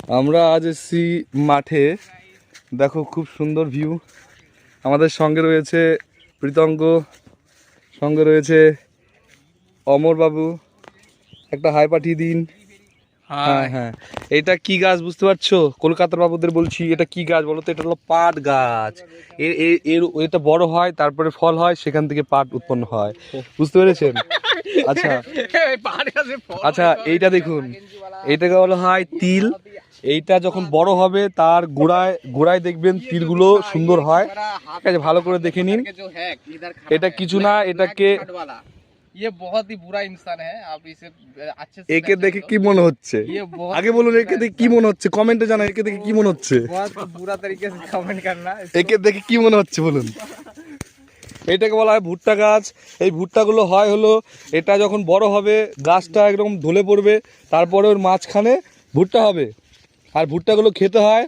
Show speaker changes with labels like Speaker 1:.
Speaker 1: আমরা আজ এসেছি মাঠে, দেখো খুব সুন্দর ভিউ। আমাদের সঙ্গে রয়েছে প্রীতঙ্গ, সঙ্গে রয়েছে অমর বাবু। একটা হাই পাঠিয়ে দিন। হ্যাঁ হ্যাঁ, এটা কি গাছ বুঝতে পারছো? কলকাতার বাবুদের বলছি, এটা কি গাছ বলো তো? এটা হলো পাট গাছ। এটা বড় হয়, তারপরে ফল হয়, সেখান থেকে পাট উৎপন্ন হয়। বুঝতে পেরেছেন? আচ্ছা আচ্ছা, এইটা দেখুন, এইটাকে বলা হয় তিল। এইটা যখন বড় হবে তার গোড়ায় গোড়ায় দেখবেন তিলগুলো সুন্দর হয়। ঠিক আছে, ভালো করে দেখে নিন। এটা কিছু না, এটাকে
Speaker 2: ये बहुत ही बुरा इंसान है, आप इसे अच्छे से
Speaker 1: একে দেখে কি মনে হচ্ছে আগে বলুন। একে দেখে কি মনে হচ্ছে কমেন্টে জানান। একে দেখে কি মনে হচ্ছে?
Speaker 2: बहुत बुरा तरीके से कमेंट करना।
Speaker 1: একে দেখে কি মনে হচ্ছে বলুন। এটাকে বলা হয় ভুট্টা গাছ। এই ভুট্টাগুলো হয় হলো, এটা যখন বড় হবে গাছটা একদম ঢলে পড়বে, তারপরে ওর মাঝখানে ভুট্টা হবে। আর ভুট্টাগুলো খেতে হয়